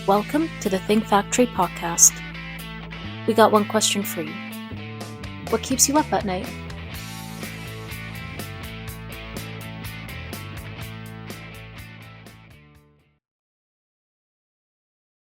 Welcome to the Think Factory podcast. We got one question for you. What keeps you up at night?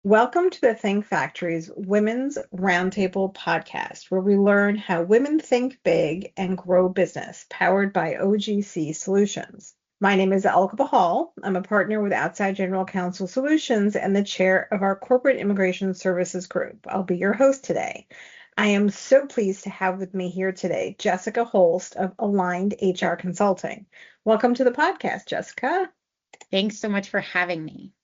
Welcome to the Think Factory's Women's Roundtable podcast, where we learn how women think big and grow business, powered by OGC Solutions. My name is Alka Bahal. I'm a partner with Outside General Counsel Solutions and the chair of our Corporate Immigration Services Group. I'll be your host today. I am so pleased to have with me here today Jessica Holst of Aligned HR Consulting. Welcome to the podcast, Jessica. Thanks so much for having me.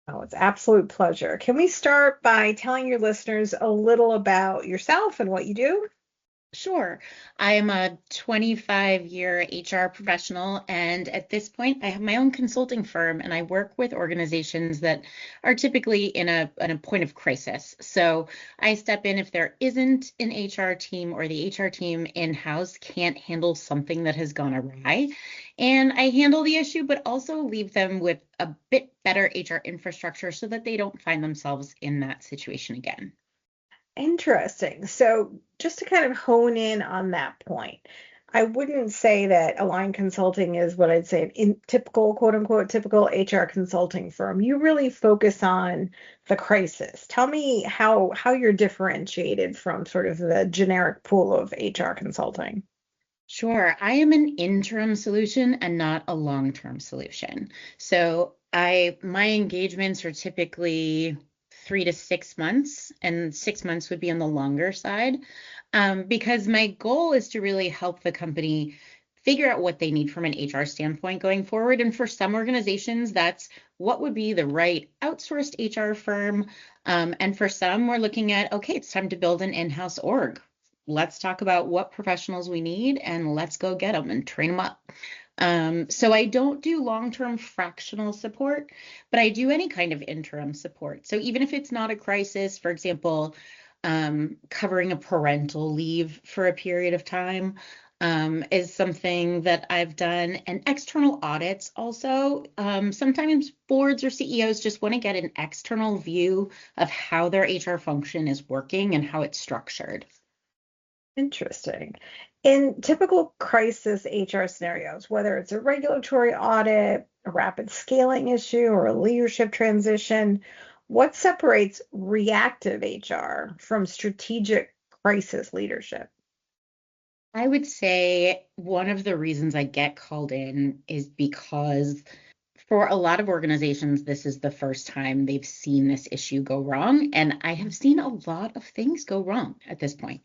Oh, it's an absolute pleasure. Can we start by telling your listeners a little about yourself and what you do? Sure. I am a 25-year HR professional, and at this point, I have my own consulting firm, and I work with organizations that are typically in a point of crisis. So I step in if there isn't an HR team or the HR team in-house can't handle something that has gone awry. And I handle the issue, but also leave them with a bit better HR infrastructure so that they don't find themselves in that situation again. Interesting. So just to kind of hone in on that point, I wouldn't say that Align Consulting is what I'd say in typical, quote unquote, typical HR consulting firm. You really focus on the crisis. Tell me how you're differentiated from sort of the generic pool of HR consulting. Sure. I am an interim solution and not a long-term solution. So my engagements are typically 3 to 6 months, and 6 months would be on the longer side, because my goal is to really help the company figure out what they need from an HR standpoint going forward. And for some organizations, that's what would be the right outsourced HR firm. And for some, we're looking at, okay, it's time to build an in-house org. Let's talk about what professionals we need and let's go get them and train them up. So I don't do long-term fractional support, but I do any kind of interim support. So even if it's not a crisis, for example, covering a parental leave for a period of time is something that I've done. And external audits also. Sometimes boards or CEOs just want to get an external view of how their HR function is working and how it's structured. Interesting. In typical crisis HR scenarios, whether it's a regulatory audit, a rapid scaling issue, or a leadership transition, what separates reactive HR from strategic crisis leadership? I would say one of the reasons I get called in is because for a lot of organizations, this is the first time they've seen this issue go wrong. And I have seen a lot of things go wrong at this point.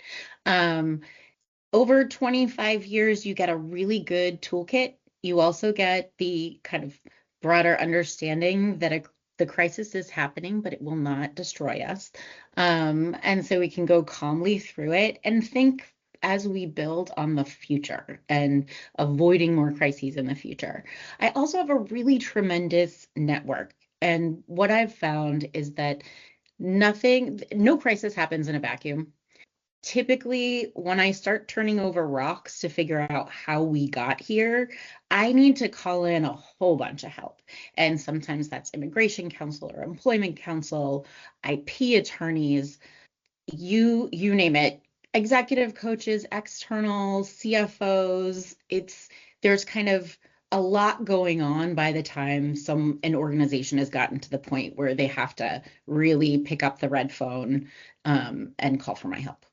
Over 25 years, you get a really good toolkit. You also get the kind of broader understanding that the crisis is happening, but it will not destroy us. And so we can go calmly through it and think as we build on the future and avoiding more crises in the future. I also have a really tremendous network. And what I've found is that no crisis happens in a vacuum. Typically, when I start turning over rocks to figure out how we got here, I need to call in a whole bunch of help. And sometimes that's immigration counsel or employment counsel, IP attorneys, you name it, executive coaches, external CFOs. There's kind of a lot going on by the time an organization has gotten to the point where they have to really pick up the red phone and call for my help.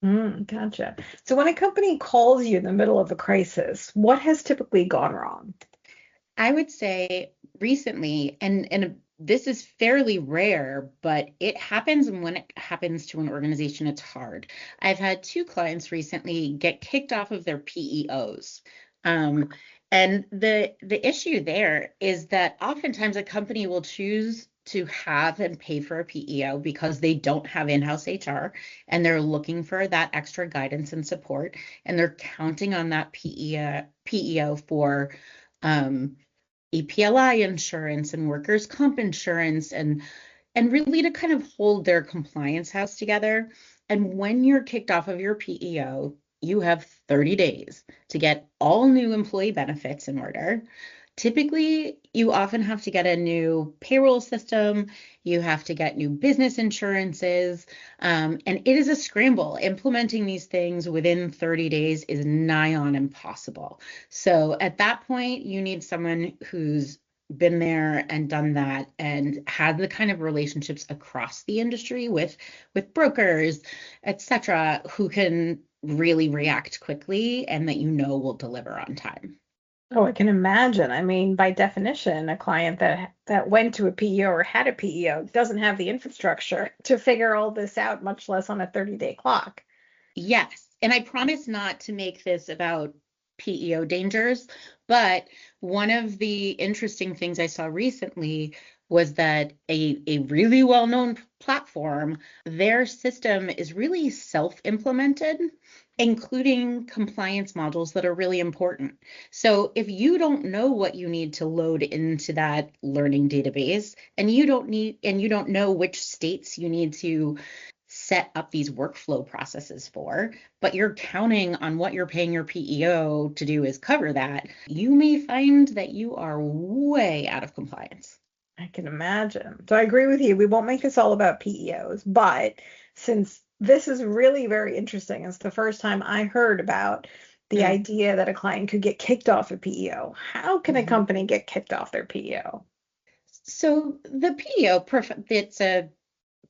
Gotcha. So when a company calls you in the middle of a crisis, what has typically gone wrong? I would say recently, and this is fairly rare, but it happens, and when it happens to an organization, it's hard. I've had 2 clients recently get kicked off of their PEOs. And the issue there is that oftentimes a company will choose to have and pay for a PEO because they don't have in-house HR and they're looking for that extra guidance and support, and they're counting on that PEO for EPLI insurance and workers' comp insurance and really to kind of hold their compliance house together. And when you're kicked off of your PEO, you have 30 days to get all new employee benefits in order, Typically, you often have to get a new payroll system, you have to get new business insurances, and it is a scramble. Implementing these things within 30 days is nigh on impossible. So at that point, you need someone who's been there and done that and had the kind of relationships across the industry with brokers, etc., who can really react quickly and that will deliver on time. Oh, I can imagine. I mean, by definition, a client that went to a PEO or had a PEO doesn't have the infrastructure to figure all this out, much less on a 30-day clock. Yes. And I promise not to make this about PEO dangers, but one of the interesting things I saw recently was that a really well-known platform, their system is really self-implemented, including compliance modules that are really important. So if you don't know what you need to load into that learning database, and you don't know which states you need to set up these workflow processes for, but you're counting on what you're paying your PEO to do is cover that, you may find that you are way out of compliance. I can imagine. So I agree with you. We won't make this all about PEOs, but since this is really very interesting, it's the first time I heard about the idea that a client could get kicked off a PEO. How can a company get kicked off their PEO? So the PEO, it's a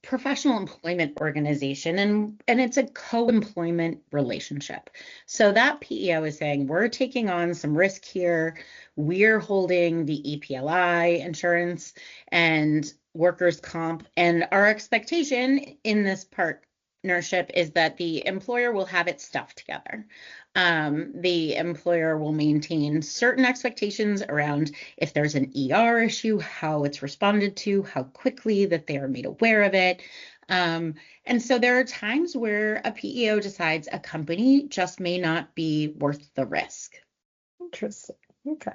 professional employment organization, and it's a co-employment relationship. So that PEO is saying, we're taking on some risk here. We're holding the EPLI insurance and workers' comp. And our expectation in this partnership is that the employer will have its stuff together. The employer will maintain certain expectations around if there's an ER issue, how it's responded to, how quickly that they are made aware of it. And so there are times where a PEO decides a company just may not be worth the risk. Interesting. Okay.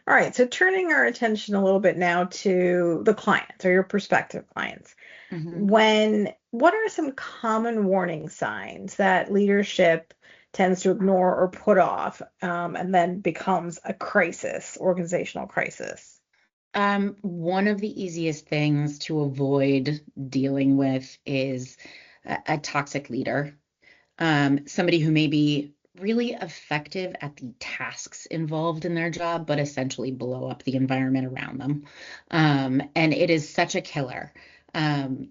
All right. So turning our attention a little bit now to the clients or your prospective clients. What are some common warning signs that leadership tends to ignore or put off, and then becomes a crisis, organizational crisis? One of the easiest things to avoid dealing with is a toxic leader, somebody who may be really effective at the tasks involved in their job, but essentially blow up the environment around them. And it is such a killer. An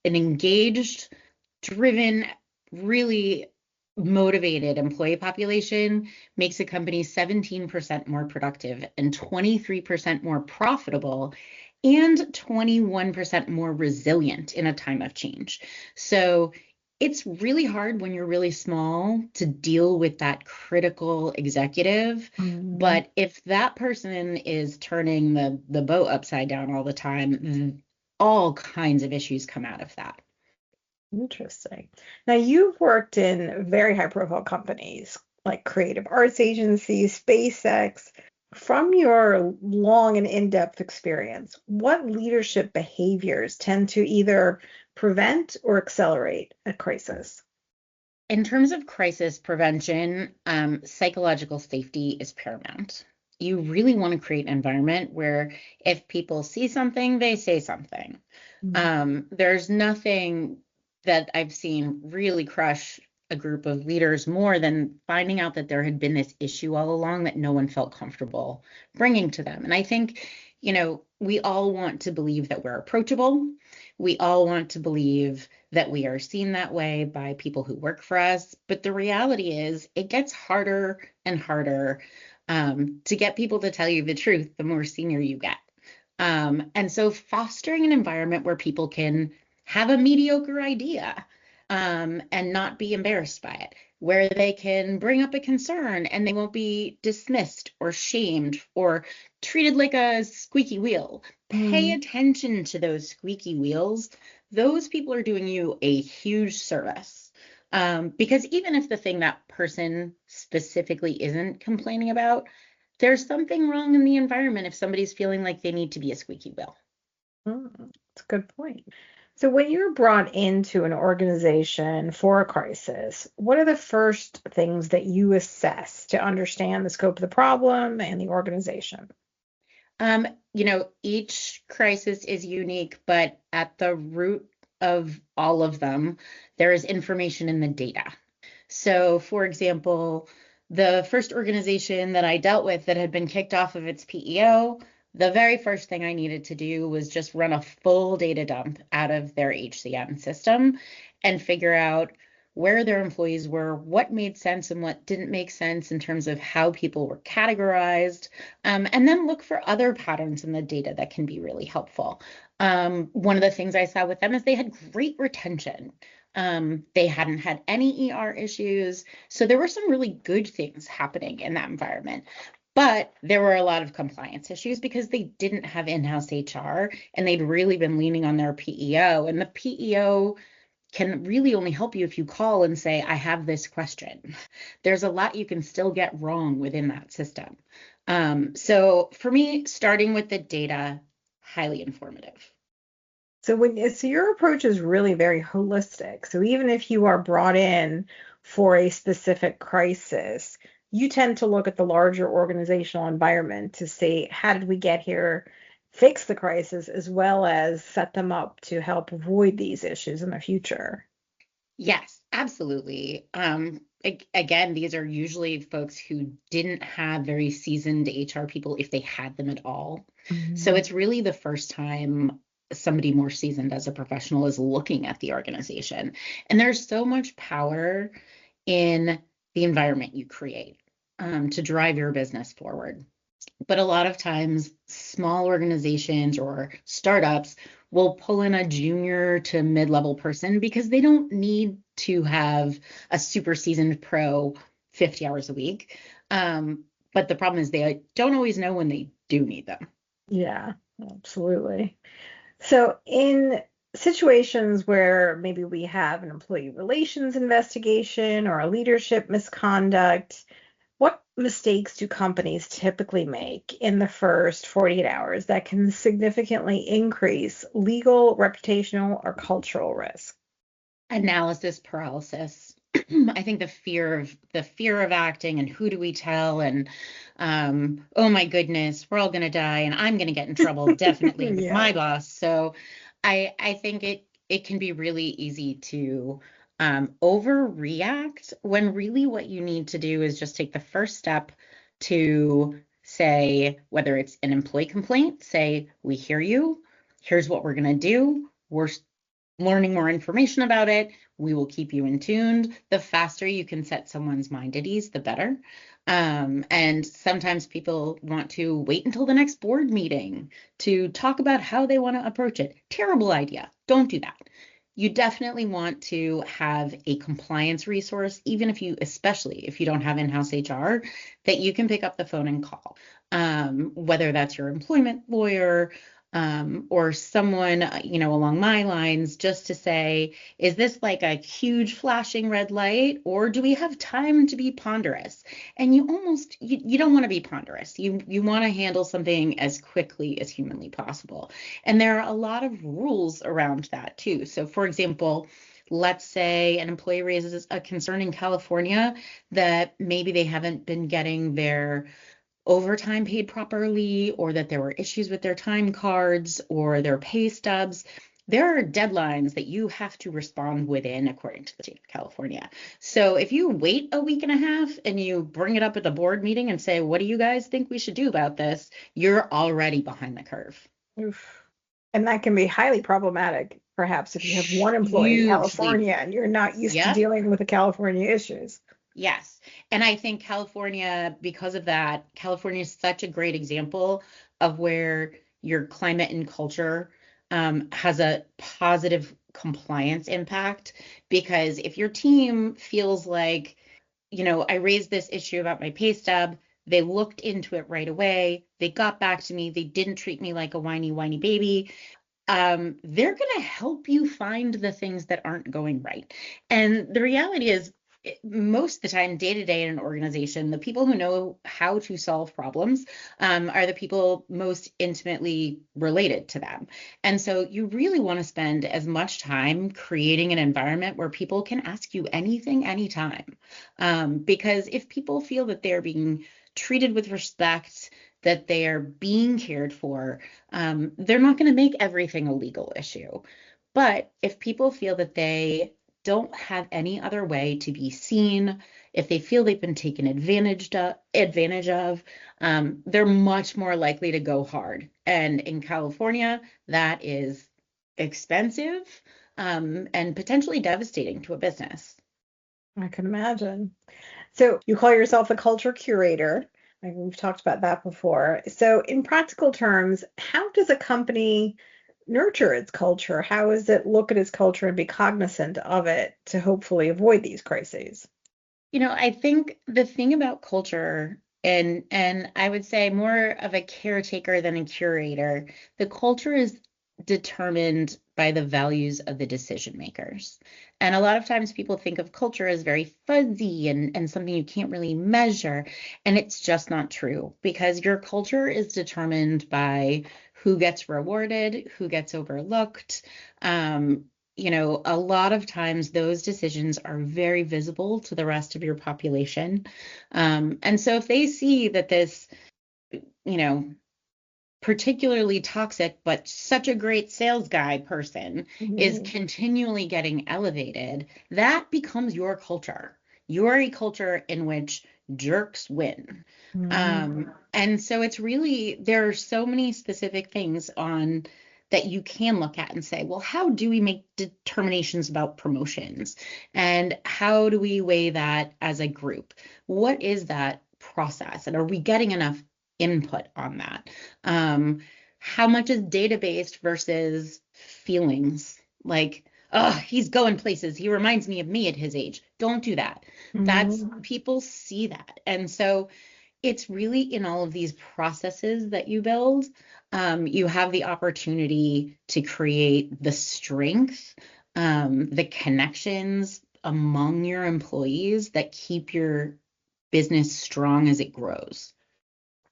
engaged, driven, really motivated employee population makes a company 17% more productive and 23% more profitable and 21% more resilient in a time of change. So it's really hard when you're really small to deal with that critical executive. But if that person is turning the boat upside down all the time, all kinds of issues come out of that. Interesting. Now, you've worked in very high profile companies like creative arts agencies, SpaceX. From your long and in-depth experience, what leadership behaviors tend to either prevent or accelerate a crisis? In terms of crisis prevention, psychological safety is paramount. You really want to create an environment where if people see something, they say something. There's nothing that I've seen really crush a group of leaders more than finding out that there had been this issue all along that no one felt comfortable bringing to them. And I think, we all want to believe that we're approachable. We all want to believe that we are seen that way by people who work for us. But the reality is it gets harder and harder to get people to tell you the truth the more senior you get. And so fostering an environment where people can have a mediocre idea and not be embarrassed by it, where they can bring up a concern and they won't be dismissed or shamed or treated like a squeaky wheel. Pay attention to those squeaky wheels. Those people are doing you a huge service. Because even if the thing that person specifically isn't complaining about, there's something wrong in the environment if somebody's feeling like they need to be a squeaky wheel. That's a good point. So when you're brought into an organization for a crisis, what are the first things that you assess to understand the scope of the problem and the organization? Each crisis is unique, but at the root of all of them, there is information in the data. So, for example, the first organization that I dealt with that had been kicked off of its PEO, the very first thing I needed to do was just run a full data dump out of their HCM system and figure out where their employees were, what made sense and what didn't make sense in terms of how people were categorized, and then look for other patterns in the data that can be really helpful. One of the things I saw with them is they had great retention. They hadn't had any ER issues. So there were some really good things happening in that environment. But there were a lot of compliance issues because they didn't have in-house HR and they'd really been leaning on their PEO. And the PEO can really only help you if you call and say, I have this question. There's a lot you can still get wrong within that system. So for me, starting with the data, highly informative. So your approach is really very holistic. So even if you are brought in for a specific crisis, you tend to look at the larger organizational environment to say, how did we get here, fix the crisis, as well as set them up to help avoid these issues in the future. Yes, absolutely. Again, these are usually folks who didn't have very seasoned HR people, if they had them at all. So it's really the first time somebody more seasoned as a professional is looking at the organization. And there's so much power in the environment you create to drive your business forward. But a lot of times, small organizations or startups will pull in a junior to mid-level person because they don't need to have a super seasoned pro 50 hours a week. But the problem is they don't always know when they do need them. Yeah, absolutely. So in situations where maybe we have an employee relations investigation or a leadership misconduct, what mistakes do companies typically make in the first 48 hours that can significantly increase legal, reputational, or cultural risk? Analysis paralysis. I think the fear of acting and who do we tell and oh my goodness, we're all gonna die and I'm gonna get in trouble definitely with my Yeah. boss. So I think it can be really easy to overreact when really what you need to do is just take the first step to say, whether it's an employee complaint, say, we hear you, here's what we're gonna do. We're learning more information about it. We will keep you in tuned. The faster you can set someone's mind at ease, the better. And sometimes people want to wait until the next board meeting to talk about how they want to approach it. Terrible idea. Don't do that. You definitely want to have a compliance resource, especially if you don't have in-house HR, that you can pick up the phone and call. Whether that's your employment lawyer, or someone, along my lines, just to say, is this like a huge flashing red light, or do we have time to be ponderous? And you don't want to be ponderous. You want to handle something as quickly as humanly possible. And there are a lot of rules around that too. So for example, let's say an employee raises a concern in California that maybe they haven't been getting their overtime paid properly, or that there were issues with their time cards or their pay stubs. There are deadlines that you have to respond within according to the state of California. So if you wait a week and a half and you bring it up at the board meeting and say, what do you guys think we should do about this? You're already behind the curve. Oof. And that can be highly problematic, perhaps if you have one employee in Hugely. California and you're not used to Yep. dealing with the California issues. Yes. And I think California, because of that, California is such a great example of where your climate and culture has a positive compliance impact. Because if your team feels like, I raised this issue about my pay stub, they looked into it right away, they got back to me, they didn't treat me like a whiny baby, they're going to help you find the things that aren't going right. And the reality is, most of the time, day to day in an organization, the people who know how to solve problems are the people most intimately related to them. And so you really want to spend as much time creating an environment where people can ask you anything, anytime. Because if people feel that they're being treated with respect, that they are being cared for, they're not going to make everything a legal issue. But if people feel that they don't have any other way to be seen, if they feel they've been taken advantage of, they're much more likely to go hard. And in California, that is expensive, and potentially devastating to a business. I can imagine. So you call yourself a culture curator. Like we've talked about that before. So in practical terms, how does a company nurture its culture? How does it look at its culture and be cognizant of it to hopefully avoid these crises? I think the thing about culture, and I would say more of a caretaker than a curator, the culture is determined by the values of the decision makers. And a lot of times people think of culture as very fuzzy and something you can't really measure. And it's just not true, because your culture is determined by who gets rewarded, who gets overlooked. A lot of times those decisions are very visible to the rest of your population. And so if they see that this, you know, particularly toxic, but such a great sales guy person is Mhm. continually getting elevated, that becomes your culture. You're a culture in which jerks win. Mhm. And so it's really, there are so many specific things on that you can look at and say, well, how do we make determinations about promotions? And how do we weigh that as a group? What is that process? And are we getting enough input on that? How much is data-based versus feelings? Like, oh, he's going places. He reminds me of me at his age. Don't do that. That's Mhm. people see that. And so it's really in all of these processes that you build, you have the opportunity to create the strength, the connections among your employees that keep your business strong as it grows.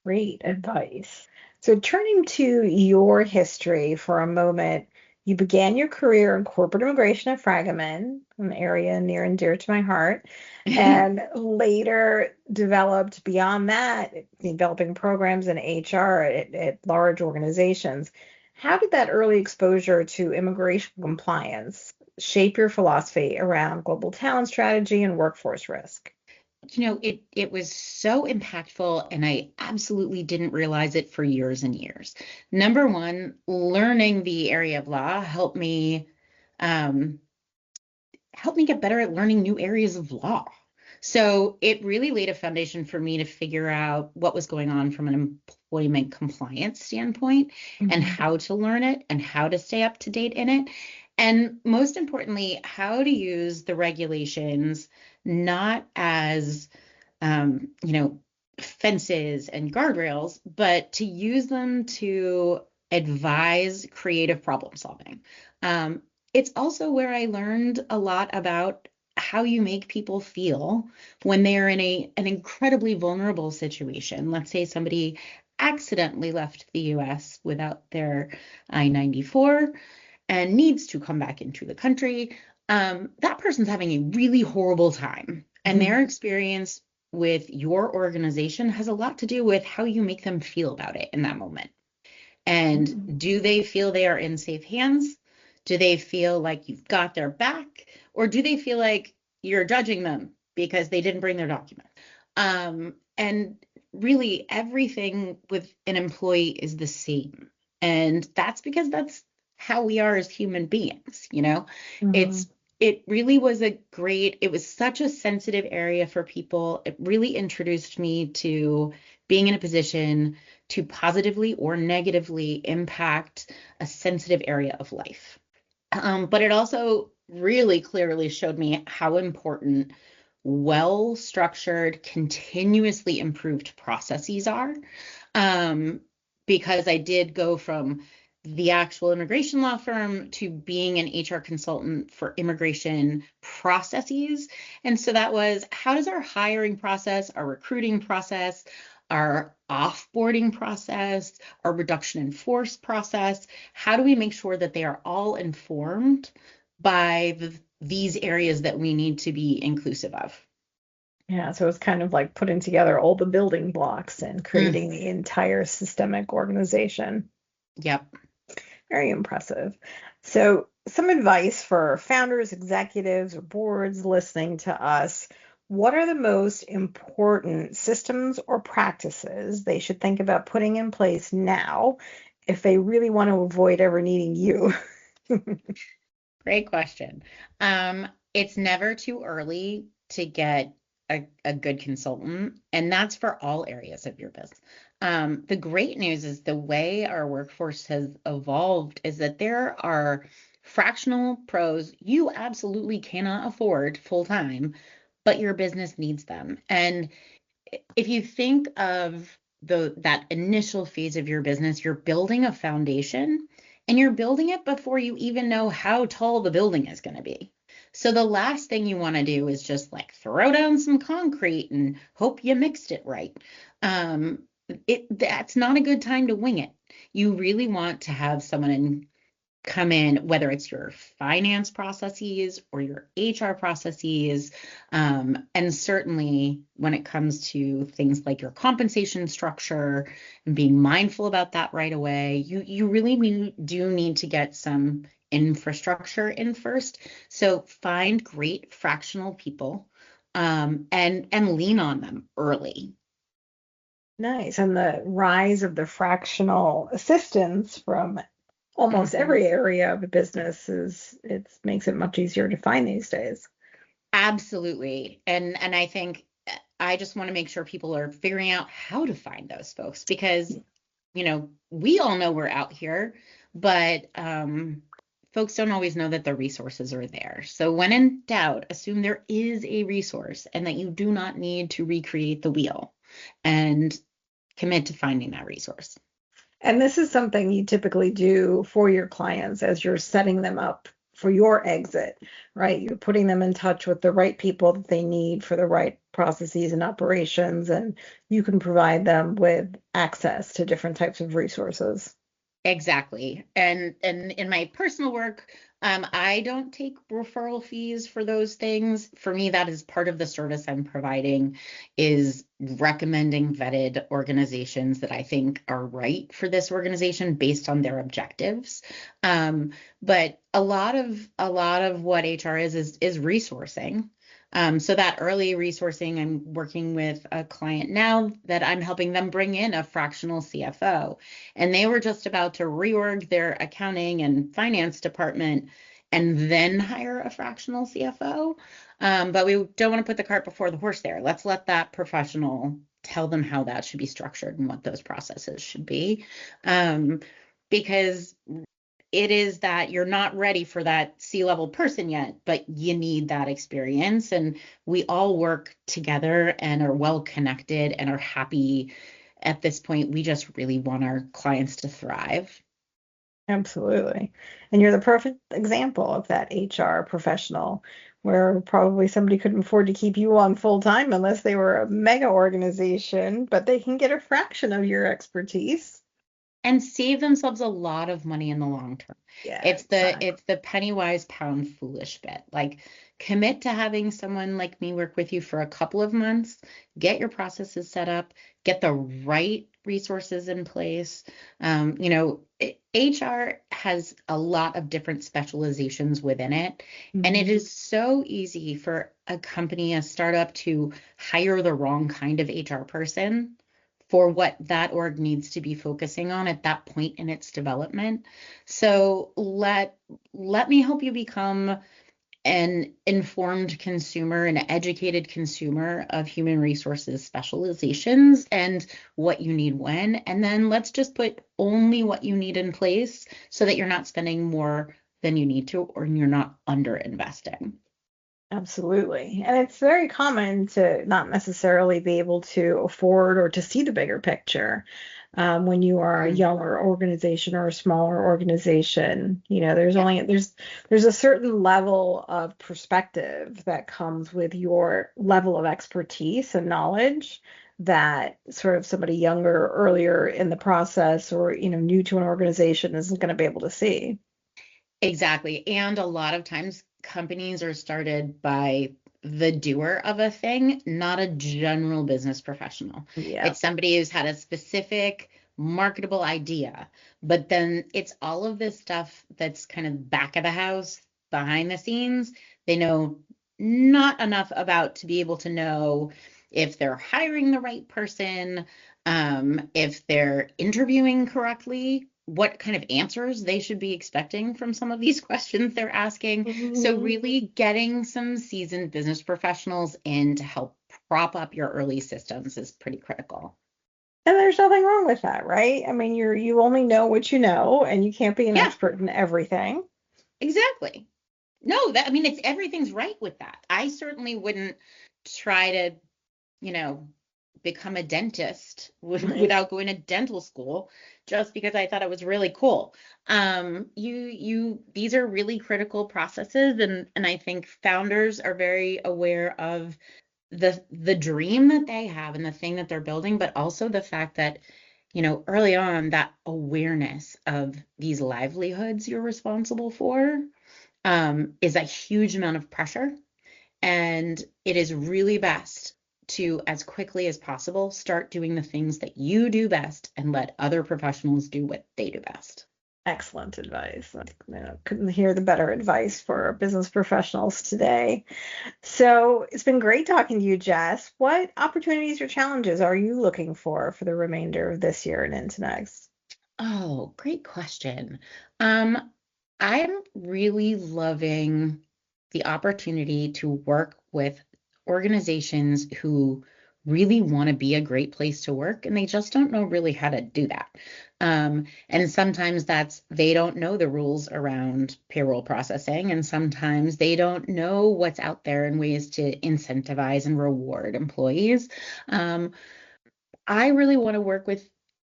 Great advice. So, turning to your history for a moment, you began your career in corporate immigration at Fragaman, an area near and dear to my heart, and later developed beyond that, developing programs in HR at large organizations. How did that early exposure to immigration compliance shape your philosophy around global talent strategy and workforce risk? It was so impactful, and I absolutely didn't realize it for years and years. Number one, learning the area of law um, helped me get better at learning new areas of law. So it really laid a foundation for me to figure out what was going on from an employment compliance standpoint and Mhm. how to learn it and how to stay up to date in it. And most importantly, how to use the regulations not as fences and guardrails, but to use them to advise creative problem solving. Um, it's also where I learned a lot about how you make people feel when they're in an incredibly vulnerable situation. Let's say somebody accidentally left the US without their I-94 and needs to come back into the country. That person's having a really horrible time, and their experience with your organization has a lot to do with how you make them feel about it in that moment. And Mhm. do they feel they are in safe hands? Do they feel like you've got their back? Or do they feel like you're judging them because they didn't bring their document? And really, everything with an employee is the same. And that's because that's how we are as human beings. Mhm. It's it really was it was such a sensitive area for people. It really introduced me to being in a position to positively or negatively impact a sensitive area of life. But it also really clearly showed me how important well-structured, continuously improved processes are. Um, because I did go from the actual immigration law firm to being an HR consultant for immigration processes. And so that was, how does our hiring process, our recruiting process, our offboarding process, our reduction in force process, how do we make sure that they are all informed by these areas that we need to be inclusive of? Yeah, so it's kind of like putting together all the building blocks and Mm, creating the entire systemic organization. yep. Very impressive. So, some advice for founders, executives, or boards listening to us. What are the most important systems or practices they should think about putting in place now if they really want to avoid ever needing you? Great question. It's never too early to get a good consultant, and that's for all areas of your business. The great news is the way our workforce has evolved is that there are fractional pros you absolutely cannot afford full time, but your business needs them. And if you think of that initial phase of your business, you're building a foundation and you're building it before you even know how tall the building is going to be. So the last thing you want to do is just like throw down some concrete and hope you mixed it right. Um, that's not a good time to wing it. You really want to have someone come in, whether it's your finance processes or your HR processes. And certainly when it comes to things like your compensation structure and being mindful about that right away, you really do need to get some infrastructure in first. So find great fractional people and lean on them early. Nice. And the rise of the fractional assistants from almost Mhm. every area of a business is it makes it much easier to find these days. Absolutely. And I think I just want to make sure people are figuring out how to find those folks because, we all know we're out here, but folks don't always know that the resources are there. So when in doubt, assume there is a resource and that you do not need to recreate the wheel and commit to finding that resource. And this is something you typically do for your clients as you're setting them up for your exit, right? You're putting them in touch with the right people that they need for the right processes and operations, and you can provide them with access to different types of resources. Exactly. And in my personal work, I don't take referral fees for those things. For me, that is part of the service I'm providing is recommending vetted organizations that I think are right for this organization based on their objectives. But a lot of what HR is resourcing. So that early resourcing, I'm working with a client now that I'm helping them bring in a fractional CFO. And they were just about to reorg their accounting and finance department and then hire a fractional CFO. But we don't want to put the cart before the horse there. Let's let that professional tell them how that should be structured and what those processes should be. Because it is that you're not ready for that C-level person yet, but you need that experience. And we all work together and are well connected and are happy at this point. We just really want our clients to thrive. Absolutely. And you're the perfect example of that HR professional where probably somebody couldn't afford to keep you on full time unless they were a mega organization, but they can get a fraction of your expertise. And save themselves a lot of money in the long term. Yeah, It's the penny wise pound foolish bit. Like commit to having someone like me work with you for a couple of months, get your processes set up, get the right resources in place. HR has a lot of different specializations within it, and it exactly. is so easy for a company, a startup to hire the wrong kind of HR person for what that org needs to be focusing on at that point in its development. So let me help you become an informed consumer, an educated consumer of human resources specializations and what you need when. And then let's just put only what you need in place so that you're not spending more than you need to or you're not under investing. Absolutely. And it's very common to not necessarily be able to afford or to see the bigger picture when you are a younger organization or a smaller organization. There's Yeah, only there's a certain level of perspective that comes with your level of expertise and knowledge that sort of somebody younger, earlier in the process or new to an organization isn't going to be able to see. exactly. And a lot of times companies are started by the doer of a thing, not a general business professional. Yeah. It's somebody who's had a specific marketable idea, but then it's all of this stuff that's kind of back of the house, behind the scenes. They know not enough about to be able to know if they're hiring the right person, if they're interviewing correctly, what kind of answers they should be expecting from some of these questions they're asking. So really getting some seasoned business professionals in to help prop up your early systems is pretty critical. And there's nothing wrong with that, right? I mean, you only know what you know, and you can't be an Yeah, expert in everything. exactly. No, that I mean, it's everything's right with that. I certainly wouldn't try to, you know, become a dentist Right. without going to dental school just because I thought it was really cool. These are really critical processes, and I think founders are very aware of the dream that they have and the thing that they're building, but also the fact that, early on, that awareness of these livelihoods you're responsible for is a huge amount of pressure. And it is really best to, as quickly as possible, start doing the things that you do best and let other professionals do what they do best. Excellent advice. Couldn't hear the better advice for business professionals today. So it's been great talking to you, Jess. What opportunities or challenges are you looking for the remainder of this year and into next? Oh, great question. I'm really loving the opportunity to work with organizations who really want to be a great place to work, and they just don't know really how to do that. And sometimes that's they don't know the rules around payroll processing, and sometimes they don't know what's out there and ways to incentivize and reward employees. Um, I really want to work with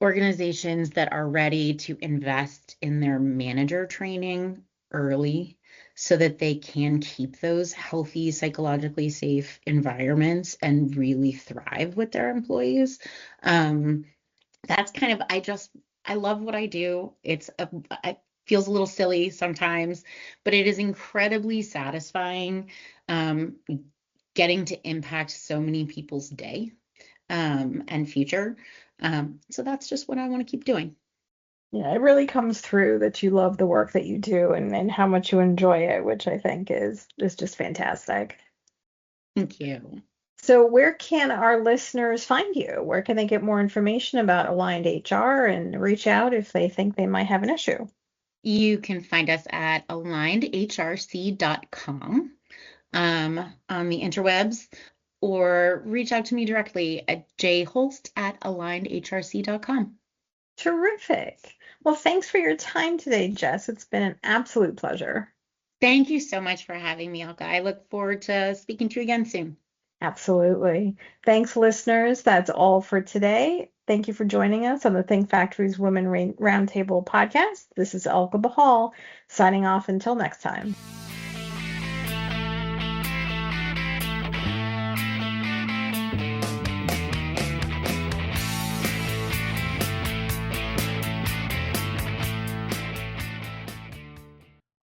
organizations that are ready to invest in their manager training early so that they can keep those healthy, psychologically safe environments and really thrive with their employees. Um, that's kind of, I love what I do. It feels a little silly sometimes, but it is incredibly satisfying, um, getting to impact so many people's day and future. So that's just what I want to keep doing. Yeah, it really comes through that you love the work that you do and how much you enjoy it, which I think is just fantastic. Thank you. So where can our listeners find you? Where can they get more information about Aligned HR and reach out if they think they might have an issue? You can find us at alignedhrc.com on the interwebs, or reach out to me directly at jholst at alignedhrc.com. Terrific. Well, thanks for your time today, Jess. It's been an absolute pleasure. Thank you so much for having me, Elka. I look forward to speaking to you again soon. Absolutely. Thanks, listeners. That's all for today. Thank you for joining us on the Think Factory's Women Roundtable podcast. This is Elka Bahal signing off until next time.